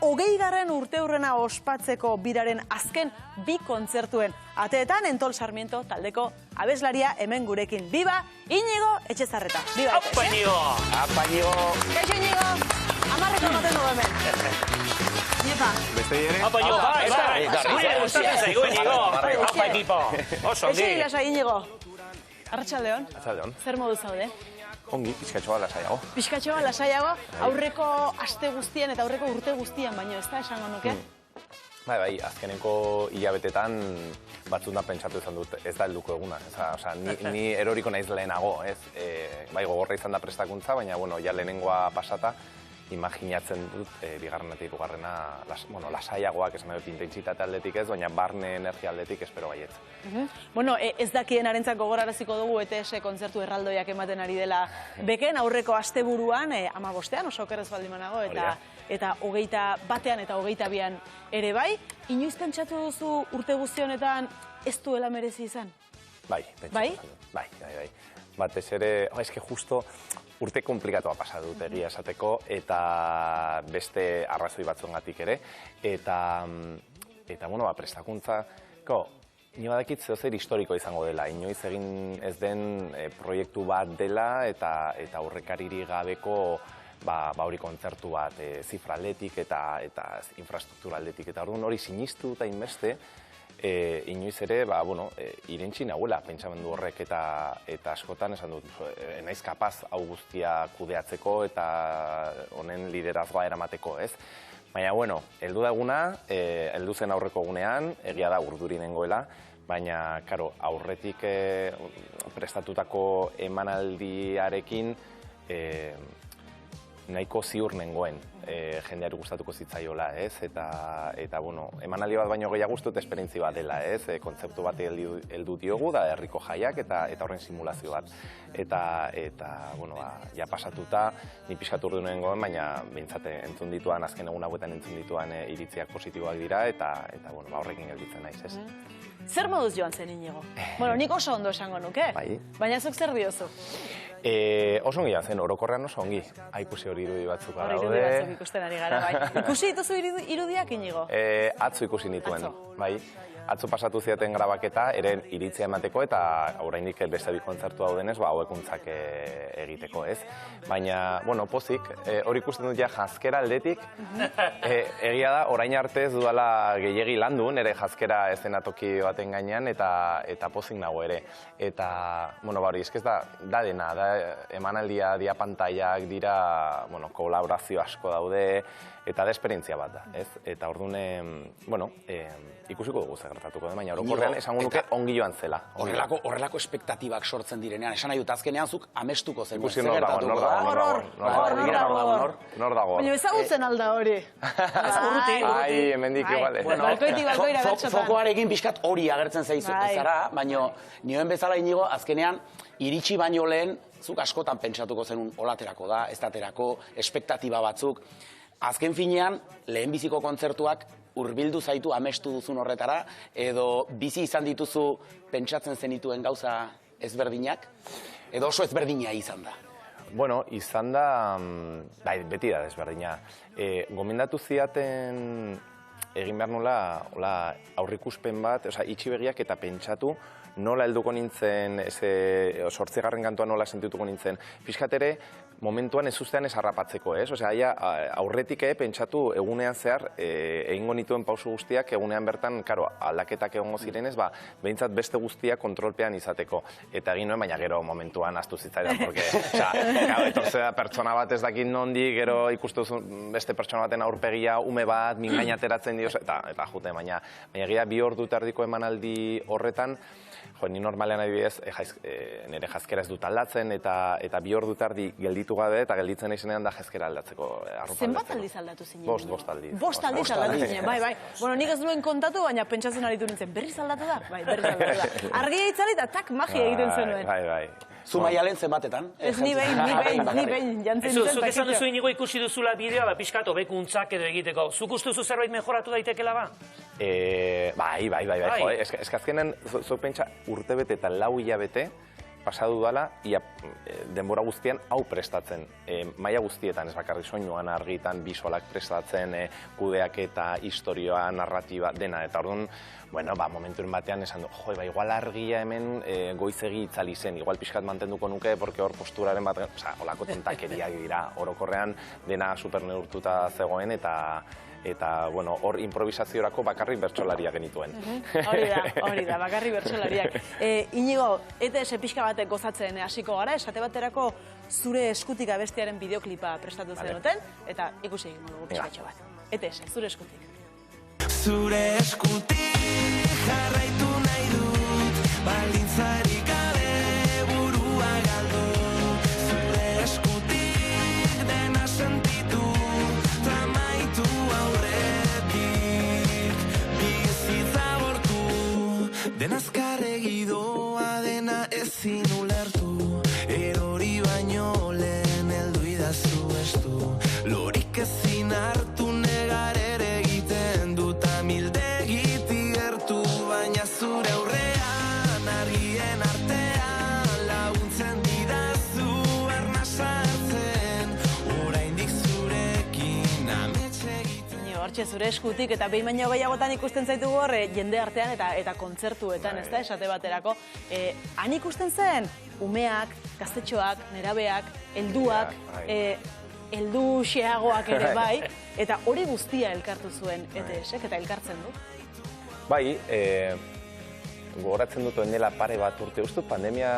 20. urteurrena ospatzeko biraren azken bi kontzertuen ateetan Entol Sarmiento taldeko abeslaria hemen gurekin. Biba, Iñigo Etxezarreta. Biba, Apa, Iñigo! Apa, Iñigo! Kaixo, Iñigo! Amarreko noten dugu hemen. Niepa. Beste ere? Apa, Iñigo, bai, gustatzen zaigu, Iñigo. Apa, ekipo. Oso, Eixi lasai, Iñigo. Arratsaldeon. Arratsaldeon. Zer modu zaude? Ongi, pizkatxo bat lasaiago. Pixkatxo bat lasaiago, aurreko aste guztien eta aurreko urte guztian, baino ez da esango nuke? Bai, azkeneko hilabetetan batzuna pentsatu izan dut, ez da helduko eguna. Osea, ni eroriko naiz lehenago, ez? Bai, gogorra izan da prestakuntza, baina, bueno, ja lehenengoa pasata, imaginatzen dut, bigarren eta hirugarrena, lasaiagoak, esan dut, intentsitate aldetik ez, baina barne energia aldetik espero baietz. Bueno, ez dakien arentzak gogoraraziko dugu ETS kontzertu erraldoiak ematen ari dela beken, aurreko asteburuan, 15ean, oso okerrez baldin banago, eta 21ean eta 22ean ere bai. Inoiz pentsatu duzu urte guzti honetan ez duela merezi izan? Bai, bai. Batez ere, eske justo urte komplikatoa pasa dut egia esateko, eta beste arrazoi batzuengatik ere, eta bueno, prestakuntzako, ni badakit zeozer historiko izango dela, inoiz egin ez den proiektu bat dela, eta aurrekariri gabeko hori kontzertu bat, zifra aldetik eta infrastruktura aldetik, eta orduan hori sinistu eta inbeste, inoiz ere, irentsi nahuela pentsamendu horrek eta askotan esan dut, naiz kapaz hau guztia kudeatzeko eta honen liderazgoa eramateko, ez? Baina, bueno, heldu da eguna, heldu zen aurreko egunean, egia da urduri nengoela, baina, karo, aurretik prestatutako emanaldiarekin nahiko ziur nengoen jendeari gustatuko zitzaiola, ez? Eta, bueno, emanaldi bat baino gehiago uste dut esperientzi bat dela, ez? Kontzeptu bat heldu diogu, da herriko jaiak eta horren simulazio bat. Eta, bueno, ja pasatuta, ni pixkat urdu nengoen, baina behintzat entzun dituan, azken egun hauetan entzun dituan iritziak positiboak dira, eta bueno, horrekin gelditzen naiz, ez? Zer moduz joan zen, Iñigo? Bueno, nik oso ondo esango nuke, baina zuk zer diozu? Oso ongi zen, orokorrean oso ongi. Ikusi hori irudi batzuk daude. Hori irudi batzuk ikusten ari gara, bai. Ikusi dituzu irudiak, Iñigo? Atzo ikusi nituen, bai. Atzo pasatu ziaten grabaketa, eren iritzia emateko eta oraindik beste bi kontzertu daudenez, hauekuntzak egiteko, ez? Baina, bueno, pozik, hori ikusten dut ja janzkera aldetik, egia da, orain arte ez dudala gehiegi landu, nire janzkera eszenatoki baten gainean, eta pozik nago ere. Eta, bueno, hori, eskez da dena, emanaldia, diapantaiak dira, bueno, kolaborazio asko daude, eta da esperientzia bat da, ez? Eta orduan, bueno, ikusiko dugu zer gertatuko den, baina orokorrean esango nuke ongi joan zela. Horrelako espektatibak sortzen direnean, esan nahi dut azkenean zuk amestuko zen. Ikusi nor dago. Baina ezagutzen alda hori. Ai, hemendik iguale. Balkoitik balkoira bertxotan. Fokoarekin pixkat hori agertzen zaizu zara, baina nioen bezala, Iñigo, azkenean iritsi baino lehen, zuk askotan pentsatuko zenun olaterako da, ez daterako, espektatiba batzuk. Azken finean, lehenbiziko kontzertuak hurbildu zaitu amestu duzun horretara, edo bizi izan dituzu pentsatzen zenituen gauza ezberdinak, edo oso ezberdina izan da? Bueno, izan da, beti da ezberdina. Gomendatu ziaten egin behar nola aurrikuspen bat, itxi begiak eta pentsatu nola helduko nintzen, 8. kantua nola sentituko nintzen. Pixkat ere, momentuan ez ustean ez harrapatzeko, ez? Osea, aurretik pentsatu egunean zehar, egingo nituen pausu guztiak, egunean bertan, karo, aldaketak egongo zirenez, behintzat beste guztiak kontrolpean izateko. Eta egin nuen, baina gero momentuan ahaztu zitzaidan, porque, etortzea pertsona bat ez dakit nondik, gero ikustu beste pertsona baten aurpegia, ume bat, mingaina ateratzen dio, eta jute, baina egia 2 ordu tardiko emanaldi horretan, ni normalean adibidez, nire janzkera ez dut aldatzen, eta 2 ordu tardi gelditu gabe, eta gelditzen izenean da janzkera aldatzeko. Zenbat aldiz aldatu zinen? 5 aldiz. 5 aldiz aldatu zinen, bai. Bueno, nik ez duen kontatu, baina pentsatzen aritu nintzen, berriz aldatu da? Bai, berriz aldatu da. Argia itzali eta tak magia egiten zenuen. Bai. Zu Maialen zenbatetan? Ez ni behin, jantzen zen. Zuk esan duzu, Iñigo, ikusi duzula bideoa, pixkat hobekuntzak edo egiteko. Zuk uste duzu zerbait mejoratu daitekela ba? Bai. Ez azkenen, zuk pentsa urtebete eta 4 hilabete, pasadu dala, ia denbora guztian hau prestatzen. Maila guztietan, ez bakarrik soinuan, argitan, bisolak prestatzen, kudeaketa, historioa, narratiba, dena. Eta orduan, bueno, momenturen batean esan du, igual argia hemen goizegi itzali zen, igual pixkat mantenduko nuke, porque hor posturaren bat, holako tontakeriak dira, orokorrean dena super neurtuta zegoen, eta, bueno, hor improvisaziorako bakarrik bertsolariak genituen. Hori da, bakarrik bertsolariak. Inigo, ETS pixka batek gozatzen hasiko gara, esate baterako zure eskutik abestiaren bideoklipa prestatu zenuten, eta ikusi egingo dugu pixkatxo bat. ETS, zure eskutik. Zure eskutik jarraitu nahi dut, baldintzarik gabe burua galdu. Zure eskutik dena sentitu, tramaitu aurretik, bizitza bortu. Dena azkarregi doa, dena ezin ulertu, erori baino lehen heldu idazu estu. Lorik ezin hartu negar ere egiten dut amildegiti gertu, baina zure aurrean argien artean laguntzen didazu erna sartzen, oraindik zurekin amets egiten. Hortxe zure eskutik eta behin baino gehiagotan ikusten zaitugu hor jende artean eta kontzertuetan, ez da, esate baterako. Han ikusten zen, umeak, gaztetxoak, nerabeak, helduak, heldu xeagoak ere bai, eta hori guztia elkartu zuen ETSek eta elkartzen du. Bai, gogoratzen dut oinela pare bat urte, uste pandemia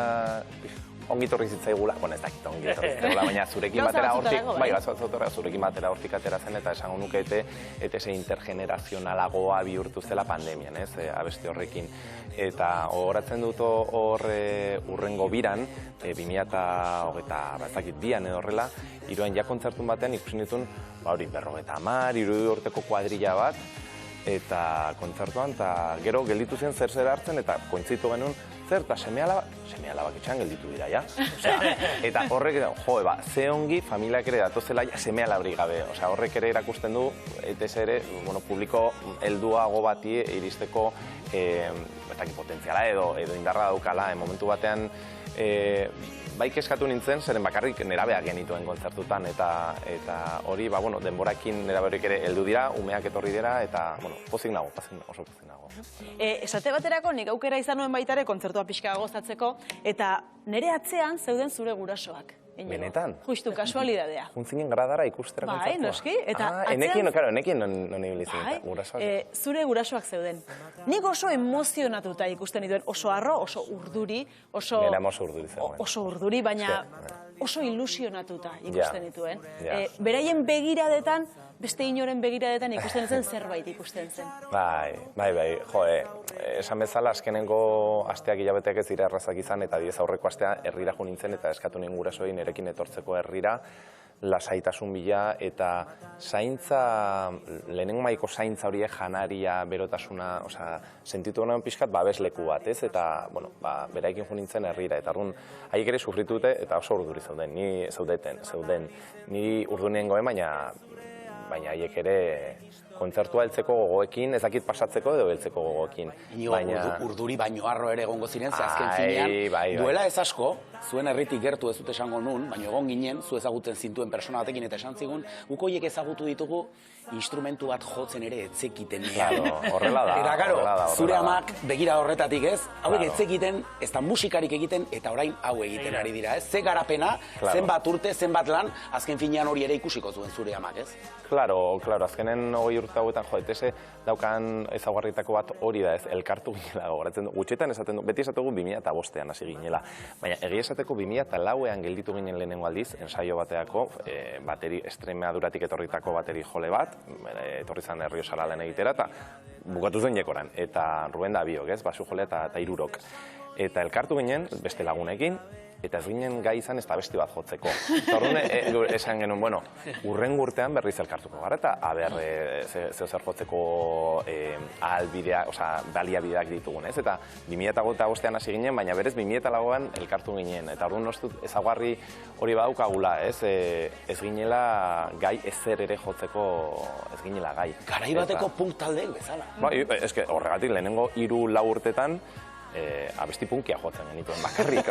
ongitorri zitzaigula, bueno, ez dakit ongitorri zitzaigula, baina zurekin batera hortik, bai, zurekin batera hortik atera zen, eta esango nuke ETS intergenerazionalagoa bihurtu zela pandemian, ez, abesti horrekin. Eta gogoratzen dut hor urrengo biran, 2022an edo horrela, Iruan ja kontzertun batean ikusi nituen, hori 50, 60 urteko kuadrilla bat, eta kontzertuan, eta gero gelditu zen zer hartzen, eta kointzitu genuen, zer, eta seme-alabak etxean gelditu dira, ja. Eta horrek, ze ongi familiak ere datozela seme-alabrik gabe. Horrek ere erakusten du, ETS ere, publiko helduago bati iristeko potentziala edo indarra daukala. Momentu batean, bai kezkatu nintzen, zeren bakarrik nerabeak genituen kontzertutan, eta hori, denborakin nerabeak ere heldu dira, umeak etorri dira, eta, pozik nago, oso pozik nago. Esate baterako, nik aukera izan nuen baitare kontzertua pixka gozatzeko, eta nire atzean zeuden zure gurasoak. Benetan? Justu, kasualidadea. Juntzinen gradara ikustera kontzertua. Bai, noski, eta enekien non ibilizien eta gurasoak. Zure gurasoak zeuden. Nik oso emozionatuta ikusten dituen, oso harro, oso urduri, oso urduri, baina oso ilusionatuta ikusten dituen. Beraien begiradetan, beste inoren begiradetan ikusten zen zerbait ikusten zen. Bai, esan bezala azkenengo asteak hilabeteak ez dira errazak izan, eta 10 aurreko astea herrira jo nintzen, eta eskatu nien gurasoei nerekin etortzeko herrira, lasaitasun bila, eta zaintza, lehenengo maiko zaintza horiek janaria, berotasuna, sentitu honen pixkat babesleku bat, ez? Eta, beraikin jo nintzen herrira, eta arrun, haiek ere sufritu dute, eta oso urduri zeuden, ni urdunien goen, baina haiek ere kontzertua heltzeko gogoekin, ez dakit pasatzeko edo heltzeko gogoekin. Urduri baino harro ere egongo ziren, ze azken finean, duela ez asko, zuen herritik gertu ez dut esango nun, baina egon ginen, zu ezagutzen zintuen persona batekin eta esan zigun, guk horiek ezagutu ditugu instrumentu bat jotzen ere etzekiten. Horrela da. Eta gero, zure amak begira horretatik ez, hauek etzekiten, ez da musikarik egiten, eta orain hau egiten ari dira, ez? Ze garapena, zenbat urte, zenbat lan, azken finean hori ere ikusiko zuen zure amak, ez? Claro, azkenen 20 urte hauetan, ETS daukan ezaugarritako bat hori da, ez, elkartu ginela gogoratzen du. Gutxetan esaten du, beti esatugu 2005an hasi ginela, baina egia esateko 2004an gelditu ginen lehenengo aldiz, ensaio bateako, Extremaduratik etorritako bateri jole bat, etorri zan Erriosara lan egitera, eta bukatu zen jekoran, eta Ruben da biok, ez, basu jolea eta hirurok. Eta elkartu ginen, beste lagunekin, eta ez ginen gai izan ez da besti bat jotzeko. Eta horren esan genuen, urrengo urtean berriz elkartuko gara, eta zer jotzeko baliabideak ditugun, ez? Eta 2005an hasi ginen, baina berez 2004an elkartu ginen. Eta horren nostut ezagarri hori badaukagula, ez? Ez ginela gai ezer ere jotzeko, ez ginela gai. Garai bateko punk taldeek bezala. Bai, horregatik lehenengo 3-4 urtetan, abesti punkia jotzen genituen bakarrik,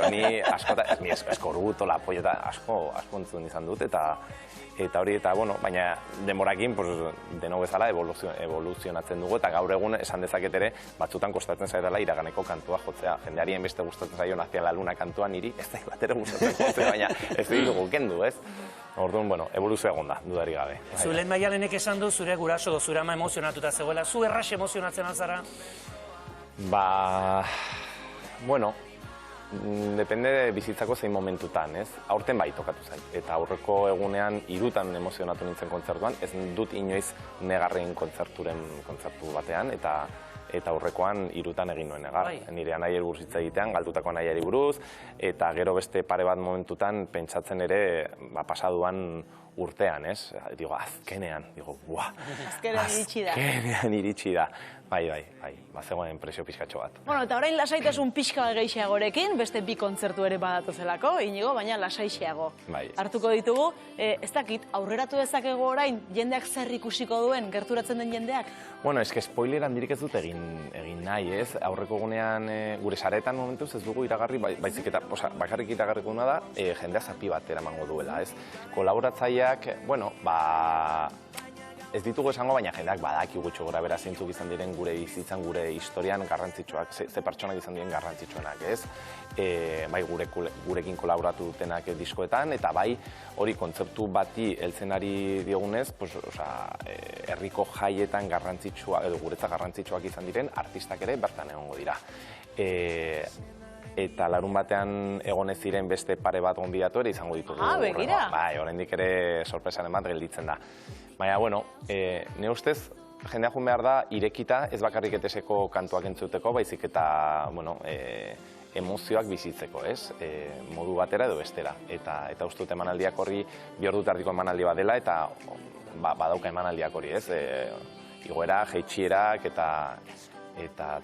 ni eskorbuto, lapoio eta asko entzun izan dut, eta hori, eta, bueno, baina denborakin, deno bezala evoluzionatzen dugu, eta gaur egun esan dezaket ere, batzutan kostatzen zaidala iraganeko kantua jotzea. Jendeari beste gustatzen zaio Hacia la Luna kantua, niri ez da bat ere gustatzen jotzea, baina ez ditugu kendu, ez? Orduan, bueno, evoluzio egon da, dudari gabe. Zu lehen Maialenek esan du, zure guraso, zure ama emozionatuta zegoela, zu errax emozionatzen alzara? Bueno, depende bizitzako zein momentutan, ez? Aurten bai tokatu zait. Eta aurreko egunean 3 emozionatu nintzen kontzertuan, ez dut inoiz negarren kontzertu batean, eta aurrekoan 3 egin nuen negar. Nire anaiari buruz hitz egitean, galdutako anaiari buruz, eta gero beste pare bat momentutan pentsatzen ere pasaduan urtean, ez? Digo, azkenean, buah! Azkenean iritsi da. Bai, bazegoen presio pixkatxo bat. Bueno, eta orain lasaitasun pixka gehiagorekin, beste 2 kontzertu ere badatozelako, Inigo, baina lasaixeago. Hartuko ditugu, ez dakit, aurreratu dezakego orain, jendeak zer ikusiko duen, gerturatzen den jendeak? Bueno, eske spoiler handirik ez dut egin nahi, ez? Aurreko gunean, gure saretan momentuz ez dugu iragarri, baizik eta, bakarrik iragarriko da, jendea zapi bat eramango duela, ez? Kolaboratzaileak, bueno, ez ditugu esango, baina jendeak badaki gutxo gora bera zeintzuk izan diren gure bizitzan, gure historian garrantzitsuak, ze pertsonak izan diren garrantzitsuenak, ez? Bai gurekin kolaboratu dutenak diskoetan, eta bai hori kontzeptu bati heltzen ari diogunez, herriko jaietan garrantzitsua, edo guretzat garrantzitsuak izan diren artistak ere bertan egongo dira. Eta larun batean egonez ziren beste pare bat gonbidatu ere izango ditugu. Begira! Bai, oraindik ere sorpresaren bat gelditzen da. Baina, bueno, nire ustez, jendea joan behar da irekita, ez bakarrik ETS-eko kantuak entzuteko, baizik eta, bueno, emozioak bizitzeko, ez? Modu batera edo bestera. Eta uste dut emanaldiak horri, 2 ordu tardiko emanaldi bat dela, eta badauka emanaldiak hori, ez? Igoera, jeitxierak eta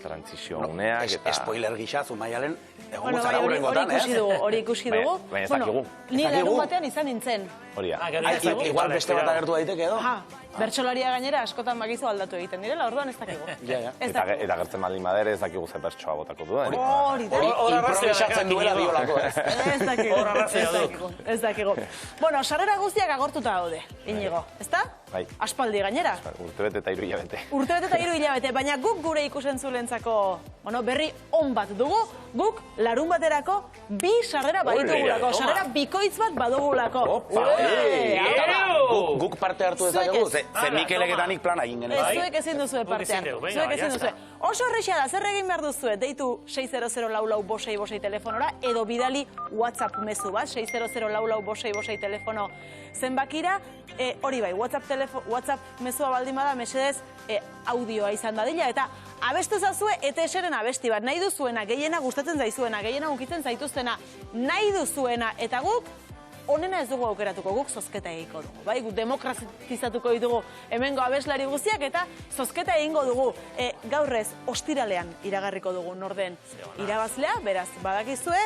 trantzizio uneak, eta... Spoiler gixazu, Maialen, egongo zara hurrengotan, ez? Hori ikusi dugu. Baina ez dakigu. Ni larun batean izan nintzen. Hori da. Igual beste bat agertu daiteke edo? Bertsolaria gainera askotan bakizu aldatu egiten direla, orduan ez dakigu. Eta gertzen baldin badere ez dakigu ze bertsoa botako duen. Hori da. Improvisatzen duela biolako, ez? Ez dakigu. Bueno, sarrera guztiak agortuta daude, Inigo, ezta? Bai. Aspaldi gainera. Urtebete eta 3 hilabete. Urtebete eta 3 hilabete, baina guk gure ikusentzulentzako berri on bat dugu, guk larun baterako 2 sarrera baditugulako, sarrera bikoitz bat badugulako. Guk parte hartu dezakegu, ze Mikelek eta nik plana egin genuen. Zuek ezin duzue parte hartu. Oso errexea da, zer egin behar duzue, deitu 600-44-565 telefonora, edo bidali WhatsApp mezu bat, 600-44-565 telefono zenbakira, hori bai, WhatsApp mezua baldin bada, mesedez, audioa izan dadila, eta abestu zazue ETS-ren abesti bat, nahi duzuena, gehiena gustatzen zaizuena, gehiena ukitzen zaituztena, nahi duzuena, eta guk, honena ez dugu aukeratuko, guk zozketa egiko dugu. Bai, guk demokratizatuko ditugu hemengo abeslari guztiak eta zozketa egingo dugu. Gaur ez, ostiralean iragarriko dugu norden irabazlea, beraz, badakizue,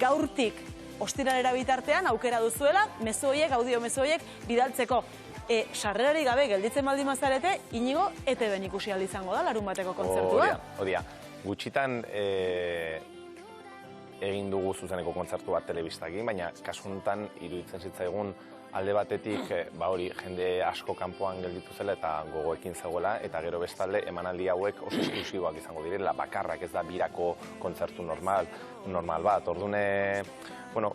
gaurtik ostiralera bitartean aukera duzuela, mezu horiek, audio mezu horiek bidaltzeko. Sarrerari gabe gelditzen baldin mazarete, Inigo, ETB-en ikusi izango da, larun bateko kontzertua. Odia, gutxitan egin dugu zuzeneko kontzertu bat telebistakin, baina kasu honetan iruditzen zitzaigun alde batetik hori jende asko kanpoan gelditu zela eta gogoekin zegoela, eta gero bestalde emanaldi hauek oso esklusiboak izango direla, bakarrak ez da birako kontzertu normal bat. Ordune, bueno,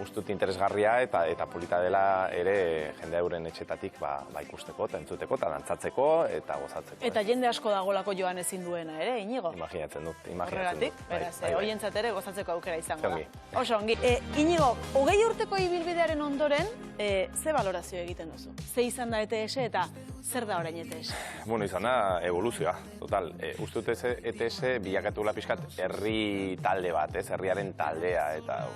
uste dut interesgarria eta polita dela ere jende euren etxetatik ikusteko eta entzuteko eta dantzatzeko eta gozatzeko. Eta jende asko dagolako joan ezin duena ere, Inigo? Imaginatzen dut. Horregatik, beraz, hoientzat ere gozatzeko aukera izango da. Oso ongi. Inigo, 20 urteko ibilbidearen ondoren, ze balorazio egiten duzu? Ze izan da ETS eta zer da orain ETS? Bueno, izan da evoluzioa, total. Uste dut ETS bilakatula pixkat herri talde bat, herriaren taldea, eta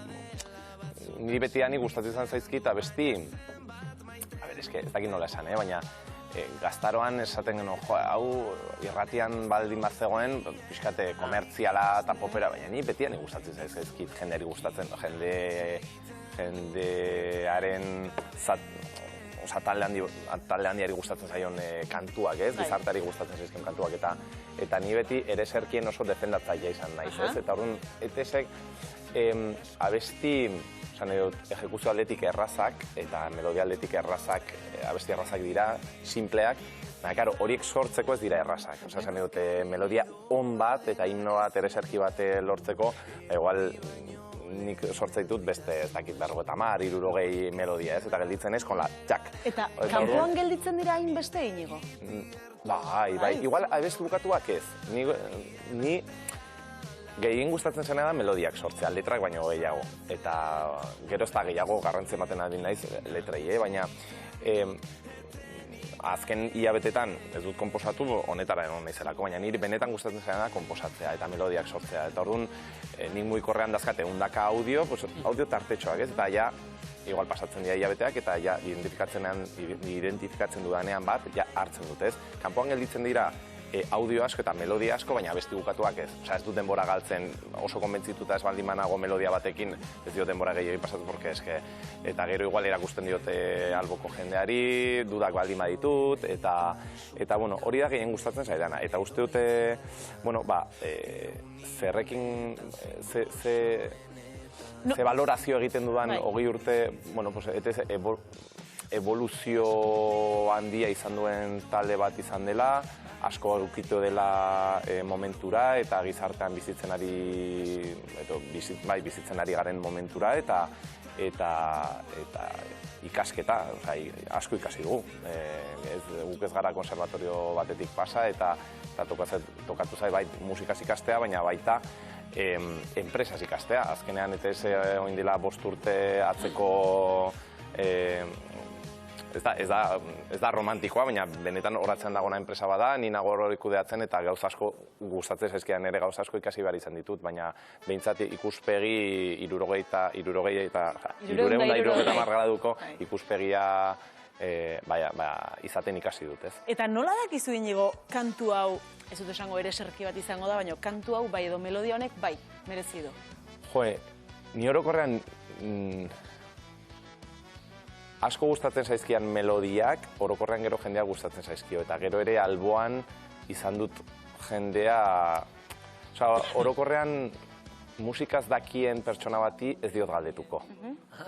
niri betidanik gustatzen izan zaizkit, abesti, ez dakit nola esan, baina gaztaroan esaten genuen, hau irratian baldin bat zegoen, pixkate komertziala eta popera, baina niri betidanik gustatzen zaizkit, jendeari gustatzen, jendearen talde handiari gustatzen zaion kantuak, ez? Gizarteari gustatzen zaizkion kantuak, eta ni beti ereserkien oso defendatzailea izan naiz, ez? Eta orduan, ETSek abesti, ejekuzio aldetik errazak eta melodia aldetik errazak, abesti errazak dira, simpleak, baina, horiek sortzeko ez dira errazak. Esan dut, melodia on bat eta himno bat, ereserki bat lortzeko, igual nik sortze ditut beste, ez dakit, 50, 60 melodia, ez? Eta gelditzen ez, konla, txak. Eta kanpoan gelditzen dira hainbeste, Inigo? Bai, igual abestu bukatuak ez. Ni gehien gustatzen zena da melodiak sortzea, letrak baino gehiago. Eta gero ez da gehiago garrantzia ematen ari naiz letrei, baina azken hilabetetan ez dut konposatu honetara egon naizelako, baina niri benetan gustatzen zena da konposatzea eta melodiak sortzea. Eta orduan, nik mugikorrean dazkate ehundaka audio tartetxoak, ez? Eta ja, igual pasatzen dira hilabeteak eta ja identifikatzen dudanean bat, ja hartzen dut, ez? Kanpoan gelditzen dira audio asko eta melodia asko, baina abesti bukatuak ez. Osa, ez dut denbora galtzen, oso konbentzituta ez baldin banago melodia batekin, ez diot denbora gehiagin pasatu, porque eske, eta gero igual erakusten diote alboko jendeari, dudak baldin baditut, eta bueno, hori da gehien gustatzen zaidana. Eta uste dute, bueno, zerrekin, ze valorazio egiten dudan hogei urte, bueno, pues, evoluzio handia izan duen talde bat izan dela, asko edukitu dela momentura eta gizartean bizitzen ari garen momentura eta ikasketa, asko ikasi dugu. Guk ez gara konservatorio batetik pasa eta tokatu zai bai musikaz ikastea, baina baita enpresaz ikastea. Azkenean ETS oin dela 5 urte atzeko ez da romantikoa, baina benetan horatzen dagona enpresa bada, ni nago hori kudeatzen eta gauza asko gustatzen zaizkidan ere gauza asko ikasi behar izan ditut, baina behintzat ikuspegi 360 graduko ikuspegia izaten ikasi dut, ez? Eta nola dakizu, Inigo, kantu hau, ez dut esango ereserki bat izango da, baina kantu hau bai edo melodia honek bai, merezi du? Ni orokorrean asko gustatzen zaizkian melodiak, orokorrean gero jendea gustatzen zaizkio, eta gero ere alboan izan dut jendea... Orokorrean musikaz dakien pertsona bati ez diot galdetuko.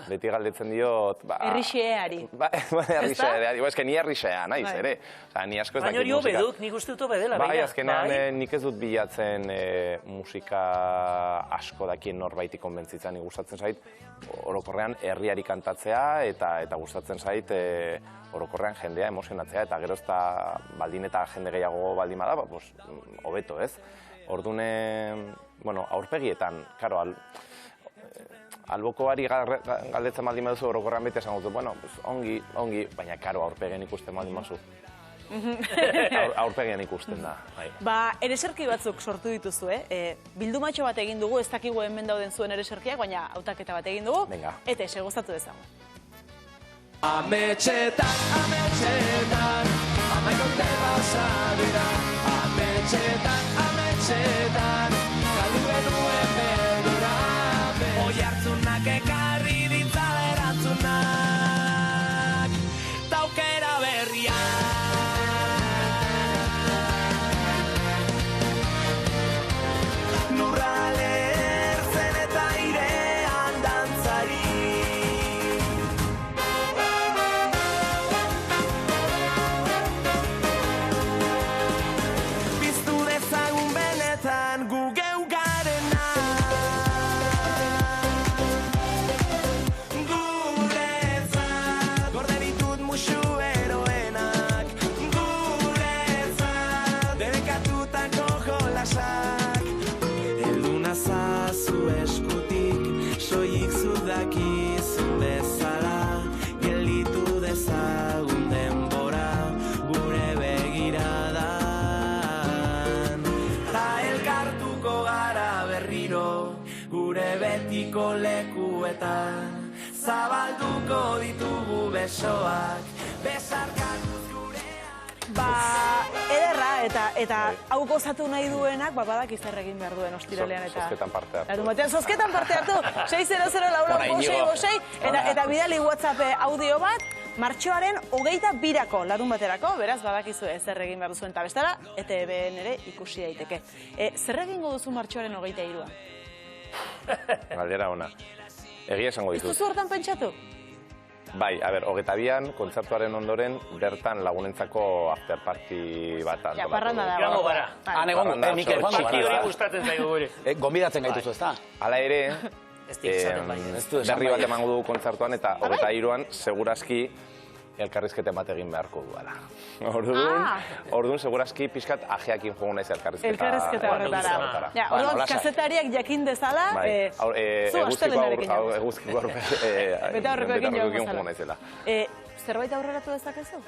Beti galdetzen diot... Errixeari. Errixeari, ez que ni errixea naiz ere. Ni asko ez dakit musika... Baina hori beduk, nik uste dut bedela. Bai, azkenean nik ez dut bilatzen musika asko dakien norbaiti konbentzitzen, nik gustatzen zait orokorrean herriari kantatzea eta gustatzen zait orokorrean jendea emozionatzea eta gero ez da baldin eta jende gehiago baldin bada, hobeto, ez? Orduan, aurpegietan, karo, albokoari galdetzen baldin baduzu orokorrean bete esan dut, ongi, baina karo, aurpegien ikusten baldin baduzu. Aurpegian ikusten da. Ereserki batzuk sortu dituzu, bildumatxo bat egin dugu, ez dakigu hemen dauden zuen ereserkiak, baina hautaketa bat egin dugu, eta gozatu dezagun. Ametxetan, amaikote pasa dira. Ametxetan, galdu genuen bedura. Oihartzunak ekarri ditzala erantzunak, taukera berriak. Lekuetan zabalduko ditugu besoak, besarkatuz gureak. Ederra, eta hau gozatu nahi duenak, badak izar egin behar duen ostiralean eta... Zozketan parte hartu. Zozketan parte hartu, 600 eta bidali WhatsApp audio bat, martxoaren 22 larun baterako, beraz, badakizu zer egin behar duzuen eta bestara, ETV-en ere ikusi daiteke. Zer egingo duzu martxoaren 23? Galdera ona. Egia esango Ez ditut. duzu hortan pentsatu? Bai, a ber, 22an, kontzertuaren ondoren, bertan lagunentzako after party bat antolatu. Ja, parranda dago. Joango gara. Han egon, Mikel, joango Txiki hori gara. gustatzen zaigu guri. Gonbidatzen gaituzu, ez da? Hala ere, Ez dik izaten bai. Ez du esan berri bat bai. emango du kontzertuan eta 23an segurazki elkarrizketen bat egin beharko duela. Orduan, segurazki pixkat ajeakin jogu naiz Elkarrizketa horretara. Ja, orduan, lasai. kazetariak jakin dezala, zu astelenarekin jago. Eguzkiko Beta horrekoekin jago jogu naizela. Zerbait aurreratu dezakezu?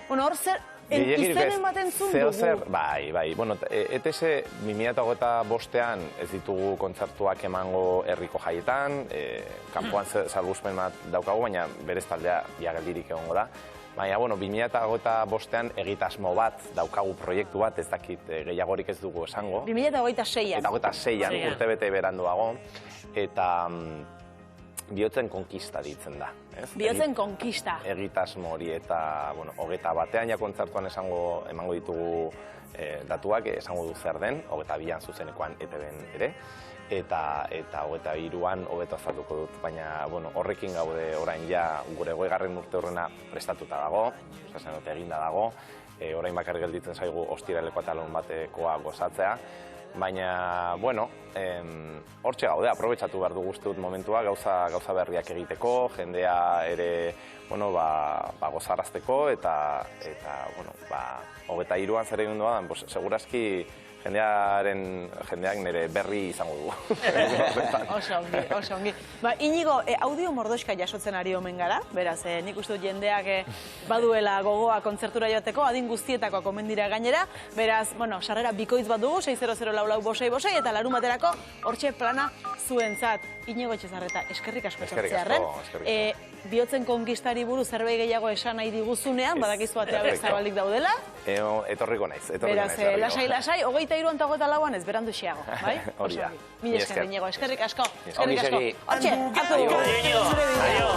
Bueno, hor zer, Gehiagirik ez, izenen baten zun zeo dugu. zer, bai. Bueno, ETS 2025 ez ditugu kontzertuak emango herriko jaietan, kanpoan salbuspen bat daukagu, baina berez taldea geldirik egongo da. Baina, bueno, 2025 egitasmo bat daukagu proiektu bat, ez dakit gehiagorik ez dugu esango. 2026an. Eta 26an, urtebete beranduago, eta bihotzen konkista ditzen da. Bihotzen konkista. Egitasmo hori eta, bueno, 21an ja kontzertuan emango ditugu datuak, esango du zer den, 22an zuzenekoan ETV-en ere, eta 23an hobeto azalduko dut, baina, bueno, horrekin gaude orain ja gure 20. urte horrena prestatuta dago, esasen dut eginda dago, orain bakarrik gelditzen zaigu ostiraleko eta larun batekoa gozatzea, baina, bueno, hortxe gaude, aprobetxatu behar du guzti dut momentua, gauza berriak egiteko, jendea ere, bueno, gozarazteko, eta bueno, 23an zer egin duan, segurazki jendeak nire berri izango du. Oso ongi. Inigo, audio mordoxka jasotzen ari omen gara, beraz, nik uste dut jendeak baduela gogoa kontzertura joateko, adin guztietakoak omen dira gainera, beraz, bueno, sarrera bikoitz bat dugu, 6004465 eta larun baterako, hortxe plana zuentzat. Inigo Etxezarreta, eskerrik asko etortzearren. Bihotzen konkistari buruz zerbait gehiago esan nahi diguzunean, badakizu ateak zabalik daudela. Etorriko naiz. Beraz, lasai, 23an eta 24an ez berandu xeago, bai? Hori da. Mila esker, Inigo, eskerrik asko. Ongi segi. Hortxe, hartu dugu. Aio.